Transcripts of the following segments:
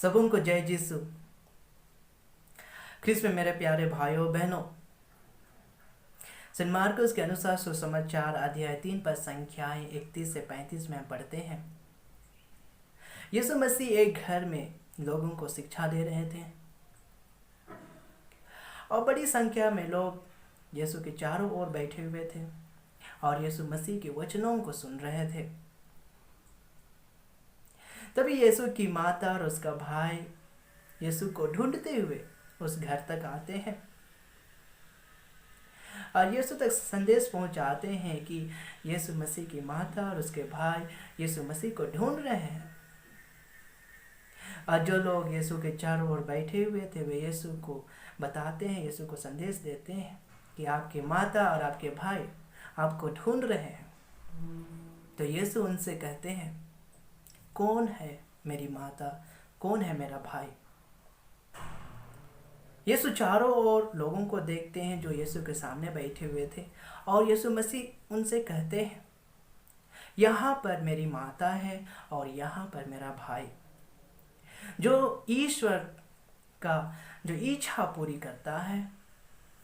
सबों को जय यीशु। ख्रिस्त में मेरे प्यारे भाइयों बहनों, सेंट मार्कस के अनुसार सुसमाचार अध्याय 3 पर संख्याएं 31 से 35 में हम पढ़ते हैं। यीशु मसीह एक घर में लोगों को शिक्षा दे रहे थे और बड़ी संख्या में लोग यीशु के चारों ओर बैठे हुए थे और यीशु मसीह के वचनों को सुन रहे थे। तभी यीशु की माता और उसका भाई यीशु को ढूंढते हुए उस घर तक आते हैं और यीशु तक संदेश पहुंचाते हैं कि यीशु मसीह की माता और उसके भाई यीशु मसीह को ढूंढ रहे हैं। और जो लोग यीशु के चारों ओर बैठे हुए थे वे यीशु को बताते हैं, यीशु को संदेश देते हैं कि आपकी माता और आपके भाई आपको ढूंढ रहे हैं। तो यीशु उनसे कहते हैं, कौन है मेरी माता, कौन है मेरा भाई? यीशु चारों ओर लोगों को देखते हैं जो यीशु के सामने बैठे हुए थे और यीशु मसीह उनसे कहते हैं, यहाँ पर मेरी माता है और यहाँ पर मेरा भाई। जो ईश्वर का जो इच्छा पूरी करता है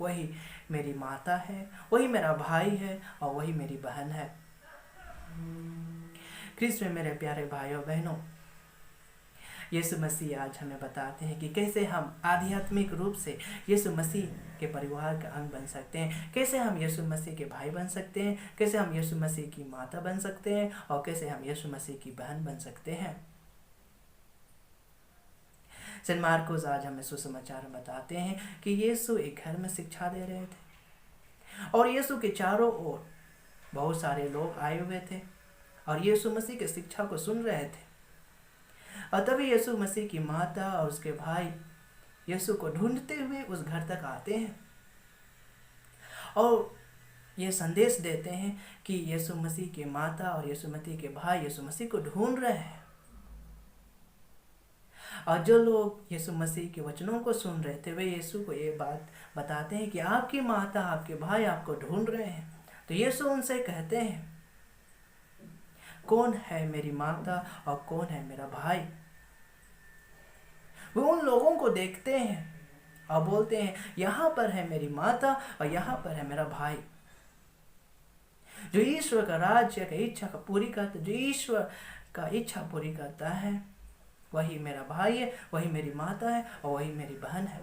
वही मेरी माता है, वही मेरा भाई है और वही मेरी बहन है। ख्रिस्त में मेरे प्यारे भाइयों बहनों, यीशु मसीह आज हमें बताते हैं कि कैसे हम आध्यात्मिक रूप से यीशु मसीह के परिवार का अंग बन सकते हैं, कैसे हम यीशु मसीह के भाई बन सकते हैं, कैसे हम यीशु मसीह की माता बन सकते हैं और कैसे हम यीशु मसीह की बहन बन सकते हैं। सेंट मार्कस आज हमें सुसमाचार बताते हैं कि यीशु एक घर में शिक्षा दे रहे थे और यीशु के चारों ओर बहुत सारे लोग आए हुए थे और यीशु मसीह की शिक्षा को सुन रहे थे। और तभी यीशु मसीह की माता और उसके भाई यीशु को ढूंढते हुए उस घर तक आते हैं और ये संदेश देते हैं कि यीशु मसीह की माता और यीशु मसीह के भाई यीशु मसीह को ढूंढ रहे हैं। और जो लोग यीशु मसीह के वचनों को सुन रहे थे वे यीशु को ये बात बताते हैं कि आपकी माता आपके भाई आपको ढूंढ रहे हैं। तो यीशु उनसे कहते हैं, कौन है मेरी माता और कौन है मेरा भाई? वो उन लोगों को देखते हैं और बोलते हैं, यहाँ पर है मेरी माता और यहाँ पर है मेरा भाई। जो ईश्वर का राज्य का इच्छा का पूरी करता, जो ईश्वर का इच्छा पूरी करता है वही मेरा भाई है, वही मेरी माता है और वही मेरी बहन है।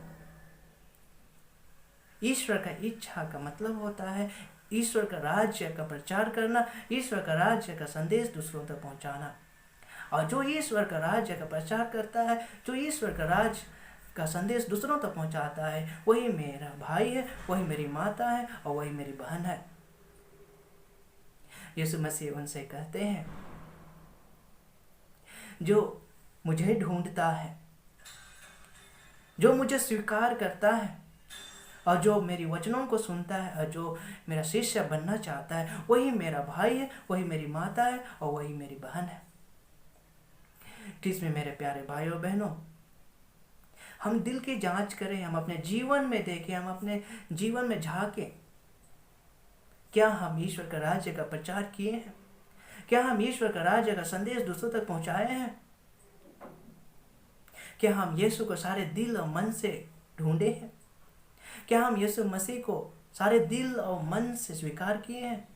ईश्वर का इच्छा का मतलब होता है ईश्वर का राज्य का प्रचार करना, ईश्वर का राज्य का संदेश दूसरों तक पहुंचाना। और जो ईश्वर का राज्य का प्रचार करता है, जो ईश्वर का राज्य का संदेश दूसरों तक पहुंचाता है वही मेरा भाई है, वही मेरी माता है और वही मेरी बहन है। यीशु मसीह उनसे कहते हैं, जो मुझे ढूंढता है, जो मुझे स्वीकार करता है और जो मेरी वचनों को सुनता है और जो मेरा शिष्य बनना चाहता है वही मेरा भाई है, वही मेरी माता है और वही मेरी बहन है। इसमें मेरे प्यारे भाइयों बहनों, हम दिल की जांच करें, हम अपने जीवन में देखें, हम अपने जीवन में झांकें। क्या हम ईश्वर का राज्य का प्रचार किए हैं? क्या हम ईश्वर का राज्य का संदेश दूसरों तक पहुंचाए हैं? क्या हम यीशु को सारे दिल और मन से ढूंढे हैं? क्या हम यीशु मसीह को सारे दिल और मन से स्वीकार किए हैं?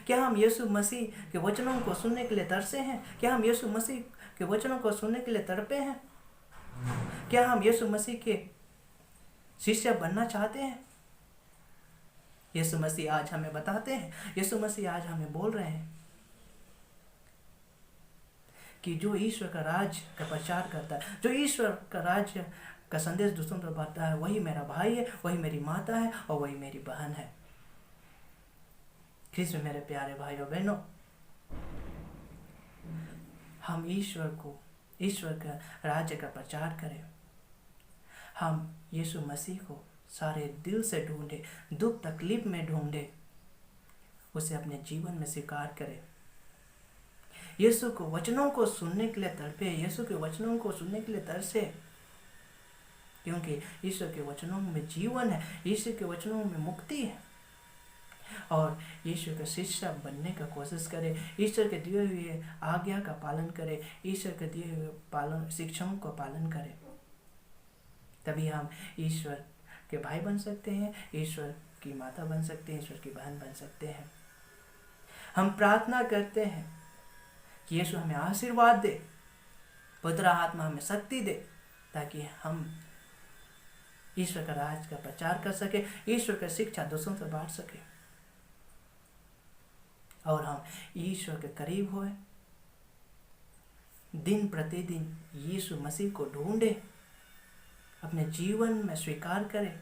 क्या हम यीशु मसीह के वचनों को सुनने के लिए तरसे हैं? क्या हम यीशु मसीह के वचनों को सुनने के लिए तड़पे हैं? क्या हम यीशु मसीह के शिष्य बनना चाहते हैं? यीशु मसीह आज हमें बताते हैं, यीशु मसीह आज हमें बोल रहे हैं कि जो ईश्वर का राज्य का प्रचार करता है, जो ईश्वर का राज्य का संदेश दूसरों तक बढ़ता है वही मेरा भाई है, वही मेरी माता है और वही मेरी बहन है। ख्रिस्त में मेरे प्यारे भाइयों बहनों, हम ईश्वर का राज्य का प्रचार करें। हम यीशु मसीह को सारे दिल से ढूंढे, दुख तकलीफ में ढूंढे, उसे अपने जीवन में स्वीकार करें। यीशु को वचनों को सुनने के लिए तड़पे, यीशु के वचनों को सुनने के लिए तरसे, क्योंकि ईश्वर के वचनों में जीवन है, ईश्वर के वचनों में मुक्ति है। और ईश्वर का शिष्य बनने का कोशिश करें, ईश्वर के दिए हुए आज्ञा का पालन करें, ईश्वर के दिए हुए पालन शिक्षाओं का पालन करें। तभी हम ईश्वर के भाई बन सकते हैं, ईश्वर की माता बन सकते हैं, ईश्वर की बहन बन सकते हैं। हम प्रार्थना करते हैं कि यीशु हमें आशीर्वाद दे, पवित्र आत्मा हमें शक्ति दे, ताकि हम ईश्वर का राज का प्रचार कर सके, ईश्वर का शिक्षा दूसरों से बांट सके, और हम ईश्वर के करीब होए, दिन प्रतिदिन यीशु मसीह को ढूंढे, अपने जीवन में स्वीकार करें,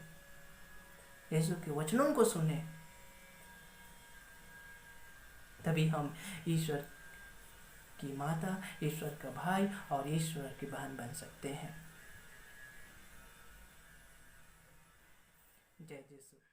यीशु के वचनों को सुने। तभी हम ईश्वर की माता, ईश्वर का भाई और ईश्वर की बहन बन सकते हैं। जय यीशु।